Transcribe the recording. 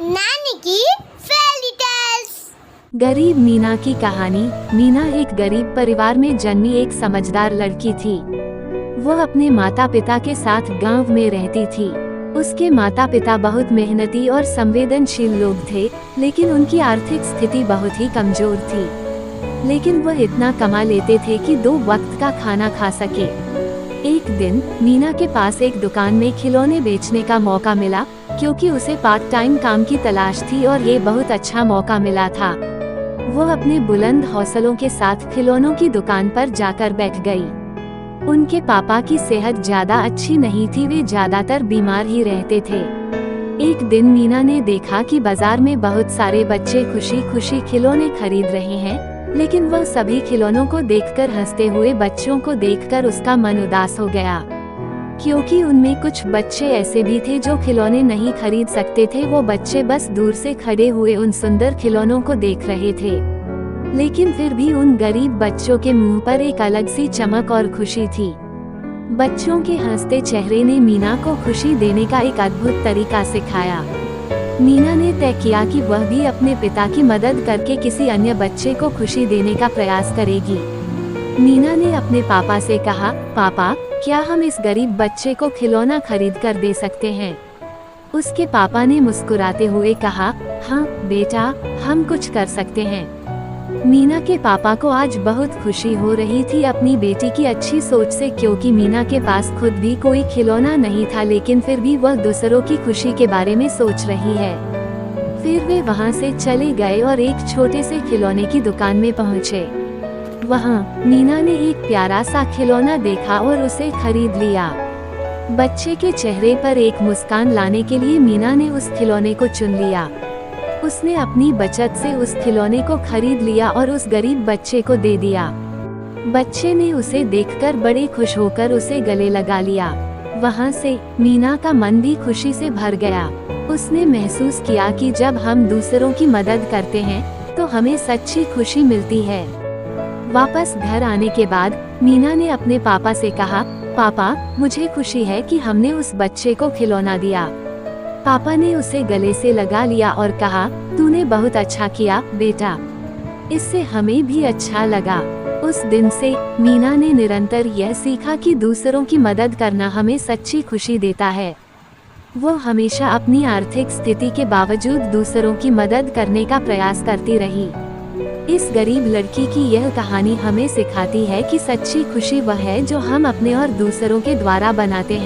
नानी की fairy tales. गरीब मीना की कहानी। मीना एक गरीब परिवार में जन्मी एक समझदार लड़की थी। वह अपने माता पिता के साथ गांव में रहती थी। उसके माता पिता बहुत मेहनती और संवेदनशील लोग थे, लेकिन उनकी आर्थिक स्थिति बहुत ही कमजोर थी। लेकिन वह इतना कमा लेते थे कि 2 वक्त का खाना खा सके। एक दिन मीना के पास एक दुकान में खिलौने बेचने का मौका मिला, क्योंकि उसे पार्ट टाइम काम की तलाश थी और ये बहुत अच्छा मौका मिला था। वह अपने बुलंद हौसलों के साथ खिलौनों की दुकान पर जाकर बैठ गई। उनके पापा की सेहत ज्यादा अच्छी नहीं थी, वे ज्यादातर बीमार ही रहते थे। एक दिन मीना ने देखा कि बाजार में बहुत सारे बच्चे खुशी खुशी खिलौने खरीद रहे हैं, लेकिन वह सभी खिलौनों को देखकर हंसते हुए बच्चों को देखकर उसका मन उदास हो गया, क्योंकि उनमें कुछ बच्चे ऐसे भी थे जो खिलौने नहीं खरीद सकते थे। वो बच्चे बस दूर से खड़े हुए उन सुंदर खिलौनों को देख रहे थे, लेकिन फिर भी उन गरीब बच्चों के मुंह पर एक अलग सी चमक और खुशी थी। बच्चों के हंसते चेहरे ने मीना को खुशी देने का एक अद्भुत तरीका सिखाया। मीना ने तय किया कि वह भी अपने पिता की मदद करके किसी अन्य बच्चे को खुशी देने का प्रयास करेगी। मीना ने अपने पापा से कहा, पापा, क्या हम इस गरीब बच्चे को खिलौना खरीद कर दे सकते हैं? उसके पापा ने मुस्कुराते हुए कहा, हाँ बेटा, हम कुछ कर सकते हैं। मीना के पापा को आज बहुत खुशी हो रही थी अपनी बेटी की अच्छी सोच से, क्योंकि मीना के पास खुद भी कोई खिलौना नहीं था, लेकिन फिर भी वह दूसरों की खुशी के बारे में सोच रही है। फिर वे वहां से चले गए और एक छोटे से खिलौने की दुकान में पहुंचे। वहां मीना ने एक प्यारा सा खिलौना देखा और उसे खरीद लिया। बच्चे के चेहरे पर एक मुस्कान लाने के लिए मीना ने उस खिलौने को चुन लिया। उसने अपनी बचत से उस खिलौने को खरीद लिया और उस गरीब बच्चे को दे दिया। बच्चे ने उसे देखकर बड़े खुश होकर उसे गले लगा लिया। वहां से मीना का मन भी खुशी से भर गया। उसने महसूस किया कि जब हम दूसरों की मदद करते हैं तो हमें सच्ची खुशी मिलती है। वापस घर आने के बाद मीना ने अपने पापा से कहा, पापा, मुझे खुशी है कि हमने उस बच्चे को खिलौना दिया। पापा ने उसे गले से लगा लिया और कहा, तूने बहुत अच्छा किया बेटा। इससे हमें भी अच्छा लगा। उस दिन से मीना ने निरंतर यह सीखा कि दूसरों की मदद करना हमें सच्ची खुशी देता है। वो हमेशा अपनी आर्थिक स्थिति के बावजूद दूसरों की मदद करने का प्रयास करती रही। इस गरीब लड़की की यह कहानी हमें सिखाती है कि सच्ची खुशी वह है जो हम अपने और दूसरों के द्वारा बनाते हैं।